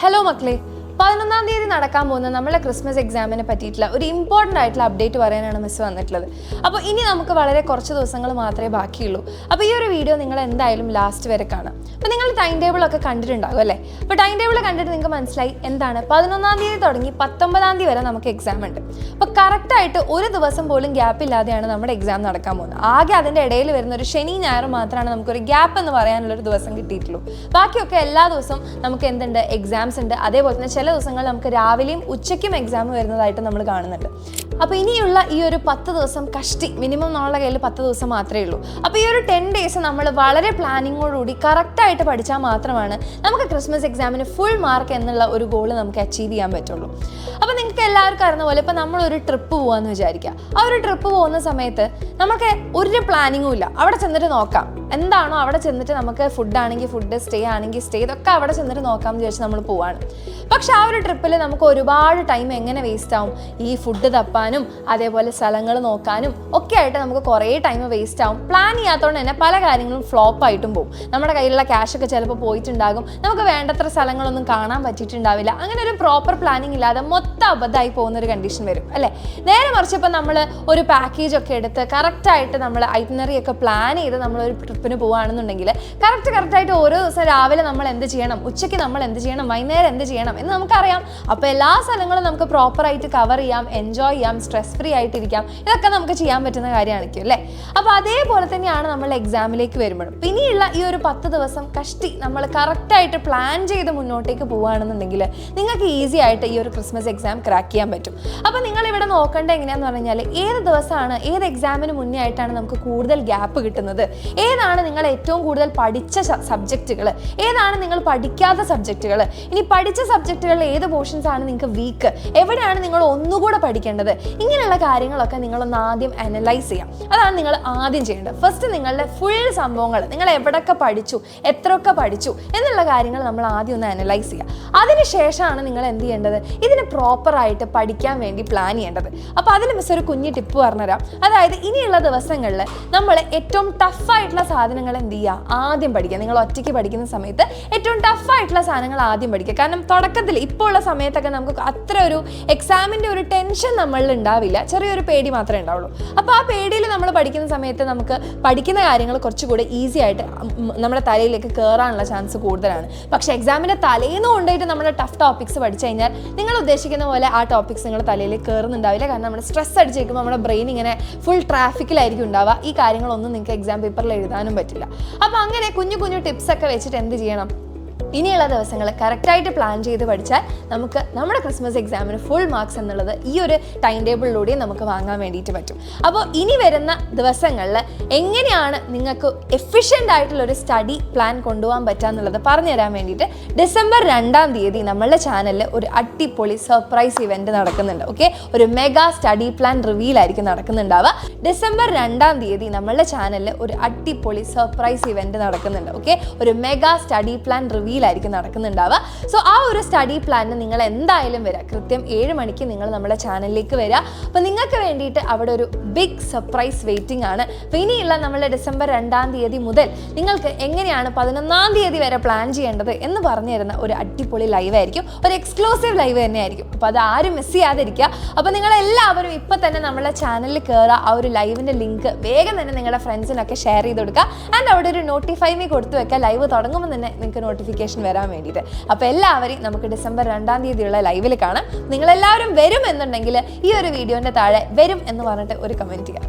Hello മക്കളെ, 11-ാം തീയതി നടക്കാൻ പോകുന്ന നമ്മളെ ക്രിസ്മസ് എക്സാമിനെ പറ്റിയിട്ടുള്ള ഒരു ഇമ്പോർട്ടൻ്റ് ആയിട്ടുള്ള അപ്ഡേറ്റ് പറയാനാണ് മിസ് വന്നിട്ടുള്ളത്. അപ്പോൾ ഇനി നമുക്ക് വളരെ കുറച്ച് ദിവസങ്ങൾ മാത്രമേ ബാക്കിയുള്ളൂ. അപ്പോൾ ഈ ഒരു വീഡിയോ നിങ്ങൾ എന്തായാലും ലാസ്റ്റ് വരെ കാണാം. അപ്പോൾ നിങ്ങൾ ടൈം ടേബിളൊക്കെ കണ്ടിട്ടുണ്ടാകും അല്ലേ? അപ്പോൾ ടൈം ടേബിൾ കണ്ടിട്ട് നിങ്ങൾക്ക് മനസ്സിലായി എന്താണ് 11-ാം തീയതി തുടങ്ങി 19-ാം തീയതി വരെ നമുക്ക് എക്സാം ഉണ്ട്. അപ്പോൾ കറക്റ്റായിട്ട് ഒരു ദിവസം പോലും ഗ്യാപ്പ് ഇല്ലാതെയാണ് നമ്മുടെ എക്സാം നടക്കാൻ പോകുന്നത്. ആകെ അതിൻ്റെ ഇടയിൽ വരുന്ന ഒരു ശനി ഞായർ മാത്രമാണ് നമുക്കൊരു ഗ്യാപ്പ് എന്ന് പറയാനുള്ളൊരു ദിവസം കിട്ടിയിട്ടുള്ളൂ. ബാക്കിയൊക്കെ എല്ലാ ദിവസവും നമുക്ക് എന്തുണ്ട്, എക്സാംസ് ഉണ്ട്. അതേപോലെ തന്നെ ചില ദിവസങ്ങൾ നമുക്ക് രാവിലെയും ഉച്ചയ്ക്കും എക്സാം വരുന്നതായിട്ട് നമ്മൾ കാണുന്നുണ്ട്. അപ്പോൾ ഇനിയുള്ള ഈ ഒരു 10 ദിവസം കഷ്ടി മിനിമം നമ്മളുടെ കയ്യിൽ 10 ദിവസം മാത്രമേ ഉള്ളൂ. അപ്പോൾ ഈ ഒരു 10 ഡേയ്സ് നമ്മൾ വളരെ പ്ലാനിങ്ങോടുകൂടി കറക്റ്റായിട്ട് പഠിച്ചാൽ മാത്രമാണ് നമുക്ക് ക്രിസ്മസ് എക്സാമിന് ഫുൾ മാർക്ക് എന്നുള്ള ഒരു ഗോൾ നമുക്ക് അച്ചീവ് ചെയ്യാൻ പറ്റുള്ളൂ. അപ്പോൾ നിങ്ങൾക്ക് എല്ലാവർക്കും അറിയുന്ന പോലെ ഇപ്പോൾ നമ്മളൊരു ട്രിപ്പ് പോകാമെന്ന് വിചാരിക്കുക. ആ ഒരു ട്രിപ്പ് പോകുന്ന സമയത്ത് നമുക്ക് ഒരു പ്ലാനിങ്ങും ഇല്ല. അവിടെ ചെന്നിട്ട് നോക്കാം എന്താണോ അവിടെ ചെന്നിട്ട് നമുക്ക് ഫുഡ് ആണെങ്കിൽ ഫുഡ്, സ്റ്റേ ആണെങ്കിൽ സ്റ്റേ, ഇതൊക്കെ അവിടെ ചെന്നിട്ട് നോക്കാമെന്ന് വിചാരിച്ച് നമ്മൾ പോവാണ്. പക്ഷെ ആ ഒരു ട്രിപ്പിൽ നമുക്ക് ഒരുപാട് ടൈം എങ്ങനെ വേസ്റ്റ് ആവും? ഈ ഫുഡ് തപ്പാനും അതേപോലെ സ്ഥലങ്ങൾ നോക്കാനും ഒക്കെ ആയിട്ട് നമുക്ക് കുറേ ടൈം വേസ്റ്റ് ആവും. പ്ലാൻ ചെയ്യാത്തതുകൊണ്ട് തന്നെ പല കാര്യങ്ങളും ഫ്ലോപ്പ് ആയിട്ടും പോകും. നമ്മുടെ കയ്യിലുള്ള ക്യാഷൊക്കെ ചിലപ്പോൾ പോയിട്ടുണ്ടാകും. നമുക്ക് വേണ്ടത്ര സ്ഥലങ്ങളൊന്നും കാണാൻ പറ്റിയിട്ടുണ്ടാവില്ല. അങ്ങനെ ഒരു പ്രോപ്പർ പ്ലാനിങ് ഇല്ലാതെ മൊത്തം അബദ്ധമായി പോകുന്നൊരു കണ്ടീഷൻ വരും അല്ലേ? നേരെ മറിച്ച് ഇപ്പോൾ നമ്മൾ ഒരു പാക്കേജ് ഒക്കെ എടുത്ത് കറക്റ്റായിട്ട് നമ്മൾ ഐറ്റിനറി ഒക്കെ പ്ലാൻ ചെയ്ത് നമ്മളൊരു ട്രിപ്പിന് പോവുകയാണെന്നുണ്ടെങ്കിൽ കറക്റ്റായിട്ട് ഓരോ ദിവസം രാവിലെ നമ്മൾ എന്ത് ചെയ്യണം, ഉച്ചയ്ക്ക് നമ്മൾ എന്ത് ചെയ്യണം, വൈകുന്നേരം എന്ത് ചെയ്യണം എന്ന് നമുക്കറിയാം. അപ്പോൾ എല്ലാ സ്ഥലങ്ങളും നമുക്ക് പ്രോപ്പറായിട്ട് കവർ ചെയ്യാം, എൻജോയ് ചെയ്യാം, സ്ട്രെസ് ഫ്രീ ആയിട്ടിരിക്കാം. ഇതൊക്കെ നമുക്ക് ചെയ്യാൻ പറ്റുന്ന കാര്യമായിരിക്കും അല്ലേ? അപ്പോൾ അതേപോലെ തന്നെയാണ് നമ്മൾ എക്സാമിലേക്ക് വരുമ്പോഴും. പിന്നെയുള്ള ഈ ഒരു 10 ദിവസം കഷ്ടി നമ്മൾ കറക്റ്റായിട്ട് പ്ലാൻ ചെയ്ത് മുന്നോട്ടേക്ക് പോവുകയാണെന്നുണ്ടെങ്കിൽ നിങ്ങൾക്ക് ഈസി ആയിട്ട് ഈ ഒരു ക്രിസ്മസ് എക്സാം ക്രാക്ക് ചെയ്യാൻ പറ്റും. അപ്പോൾ നിങ്ങളിവിടെ നോക്കേണ്ടത് എങ്ങനെയാണെന്ന് പറഞ്ഞു കഴിഞ്ഞാൽ ഏത് ദിവസമാണ്, ഏത് എക്സാമിന് മുന്നേ ആയിട്ടാണ് നമുക്ക് കൂടുതൽ ഗ്യാപ്പ് കിട്ടുന്നത്, ഏതാണ് നിങ്ങൾ ഏറ്റവും കൂടുതൽ പഠിച്ച സബ്ജക്റ്റുകൾ, ഏതാണ് നിങ്ങൾ പഠിക്കാത്ത സബ്ജക്റ്റുകൾ, ഇനി പഠിച്ച സബ്ജക്റ്റുകളിൽ ഏത് പോർഷൻസ് ആണ് നിങ്ങൾക്ക് വീക്ക്, എവിടെയാണ് നിങ്ങൾ ഒന്നുകൂടെ പഠിക്കേണ്ടത്, ഇങ്ങനെയുള്ള കാര്യങ്ങളൊക്കെ നിങ്ങളൊന്ന് ആദ്യം അനലൈസ് ചെയ്യാം. അതാണ് നിങ്ങൾ ആദ്യം ചെയ്യേണ്ടത്. ഫസ്റ്റ് നിങ്ങളുടെ ഫുൾ സംഭവങ്ങൾ, നിങ്ങൾ എവിടെയൊക്കെ പഠിച്ചു, എത്രയൊക്കെ പഠിച്ചു എന്നുള്ള കാര്യങ്ങൾ നമ്മൾ ആദ്യം ഒന്ന് അനലൈസ് ചെയ്യുക. അതിനുശേഷമാണ് നിങ്ങൾ എന്ത് ചെയ്യേണ്ടത്, ഇതിന് പ്രോപ്പറായിട്ട് പഠിക്കാൻ വേണ്ടി പ്ലാൻ ചെയ്യേണ്ടത്. അപ്പോൾ അതിന് മിസ് ഒരു കുഞ്ഞു ടിപ്പ് പറഞ്ഞുതരാം. അതായത് ഇനിയുള്ള ദിവസങ്ങളിൽ നമ്മൾ ഏറ്റവും ടഫായിട്ടുള്ള സാധനങ്ങൾ എന്ത് ചെയ്യുക, ആദ്യം പഠിക്കുക. നിങ്ങൾ ഒറ്റയ്ക്ക് പഠിക്കുന്ന സമയത്ത് ഏറ്റവും ടഫായിട്ടുള്ള സാധനങ്ങൾ ആദ്യം പഠിക്കുക. കാരണം തുടക്കത്തിൽ ഇപ്പോൾ ഉള്ള സമയത്തൊക്കെ നമുക്ക് അത്ര ഒരു എക്സാമിൻ്റെ ഒരു ടെൻഷൻ നമ്മളിൽ ഉണ്ടാവില്ല, ചെറിയൊരു പേടി മാത്രമേ ഉണ്ടാവുള്ളൂ. അപ്പോൾ ആ പേടിയിൽ നമ്മൾ പഠിക്കുന്ന സമയത്ത് നമുക്ക് പഠിക്കുന്ന കാര്യങ്ങൾ കുറച്ചുകൂടി ഈസി ആയിട്ട് നമ്മുടെ തലയിലേക്ക് കയറാനുള്ള ചാൻസ് കൂടുതലാണ്. പക്ഷേ എക്സാമിൻ്റെ തലേന്ന് കൊണ്ടുപോയിട്ട് നമ്മുടെ ടഫ് ടോപ്പിക്സ് പഠിച്ചു കഴിഞ്ഞാൽ നിങ്ങൾ ഉദ്ദേശിക്കുന്ന പോലെ ആ ടോപ്പിക്സ് നിങ്ങളുടെ തലയിലേക്ക് കയറുന്നുണ്ടാവില്ല. കാരണം നമ്മുടെ സ്ട്രെസ് അടിച്ചേക്കുമ്പോൾ നമ്മുടെ ബ്രെയിൻ ഇങ്ങനെ ഫുൾ ട്രാഫിക്കിലായിരിക്കും ഉണ്ടാവുക. ഈ കാര്യങ്ങളൊന്നും നിങ്ങൾക്ക് എക്സാം പേപ്പറിൽ എഴുതാനും പറ്റില്ല. അപ്പോൾ അങ്ങനെ കുഞ്ഞു കുഞ്ഞു ടിപ്സൊക്കെ വെച്ചിട്ട് എന്ത് ചെയ്യണം, ഇനിയുള്ള ദിവസങ്ങൾ കറക്റ്റായിട്ട് പ്ലാൻ ചെയ്ത് പഠിച്ചാൽ നമുക്ക് നമ്മുടെ ക്രിസ്മസ് എക്സാമിന് ഫുൾ മാർക്സ് എന്നുള്ളത് ഈ ഒരു ടൈം ടേബിളിലൂടെയും നമുക്ക് വാങ്ങാൻ വേണ്ടിയിട്ട് പറ്റും. അപ്പോൾ ഇനി വരുന്ന ദിവസങ്ങളിൽ എങ്ങനെയാണ് നിങ്ങൾക്ക് എഫിഷ്യൻ്റ് ആയിട്ടുള്ളൊരു സ്റ്റഡി പ്ലാൻ കൊണ്ടുപോകാൻ പറ്റുക എന്നുള്ളത് പറഞ്ഞു തരാൻ വേണ്ടിയിട്ട് ഡിസംബർ 2-ാം തീയതി നമ്മളുടെ ചാനലിൽ ഒരു അടിപൊളി സർപ്രൈസ് ഇവൻറ്റ് നടക്കുന്നുണ്ട്. ഓക്കെ, ഒരു മെഗാ സ്റ്റഡി പ്ലാൻ റിവീലായിരിക്കും നടക്കുന്നുണ്ടാവുക. ഡിസംബർ 2-ാം തീയതി നമ്മളുടെ ചാനലിൽ ഒരു അടിപൊളി സർപ്രൈസ് ഇവൻറ്റ് നടക്കുന്നുണ്ട്. ഓക്കെ, ഒരു മെഗാ സ്റ്റഡി പ്ലാൻ റിവീലായിരിക്കും നടക്കുന്നുണ്ടാവുക. സോ ആ ഒരു സ്റ്റഡി പ്ലാനിന് നിങ്ങൾ എന്തായാലും വരിക. കൃത്യം 7 മണിക്ക് നിങ്ങൾ നമ്മുടെ ചാനലിലേക്ക് വരിക. അപ്പോൾ നിങ്ങൾക്ക് വേണ്ടിയിട്ട് അവിടെ ഒരു ബിഗ് സർപ്രൈസ് വെയിറ്റിംഗ് ആണ്. അപ്പോൾ ഇനിയുള്ള നമ്മളുടെ ഡിസംബർ 2-ാം തീയതി മുതൽ നിങ്ങൾക്ക് എങ്ങനെയാണ് 11-ാം തീയതി വരെ പ്ലാൻ ചെയ്യേണ്ടത് എന്ന് പറഞ്ഞു തരുന്ന ഒരു അടിപൊളി ലൈവ് ആയിരിക്കും, ഒരു എക്സ്ക്ലൂസീവ് ലൈവ് തന്നെയായിരിക്കും. അപ്പോൾ അത് ആരും മിസ് ചെയ്യാതിരിക്കുക. അപ്പോൾ നിങ്ങളെല്ലാവരും ഇപ്പം തന്നെ നമ്മുടെ ചാനലിൽ കയറുക. ആ ഒരു ലൈവിൻ്റെ ലിങ്ക് വേഗം തന്നെ നിങ്ങളുടെ ഫ്രണ്ട്സിനൊക്കെ ഷെയർ ചെയ്ത് കൊടുക്കുക. ആൻഡ് അവിടെ ഒരു നോട്ടിഫൈ മീ കൊടുത്തു വെക്കുക. ലൈവ് തുടങ്ങുമ്പോൾ തന്നെ നിങ്ങൾക്ക് നോട്ടിഫിക്കേഷൻ വരാൻ വേണ്ടിയിട്ട്. അപ്പോൾ എല്ലാവരെയും നമുക്ക് ഡിസംബർ 2-ാം തീയതിയുള്ള ലൈവിൽ കാണാം. നിങ്ങളെല്ലാവരും വരും എന്നുണ്ടെങ്കിൽ ഈ ഒരു വീഡിയോൻ്റെ താഴെ വരും എന്ന് പറഞ്ഞിട്ട് ഒരു കമൻറ്റ് ചെയ്യാം.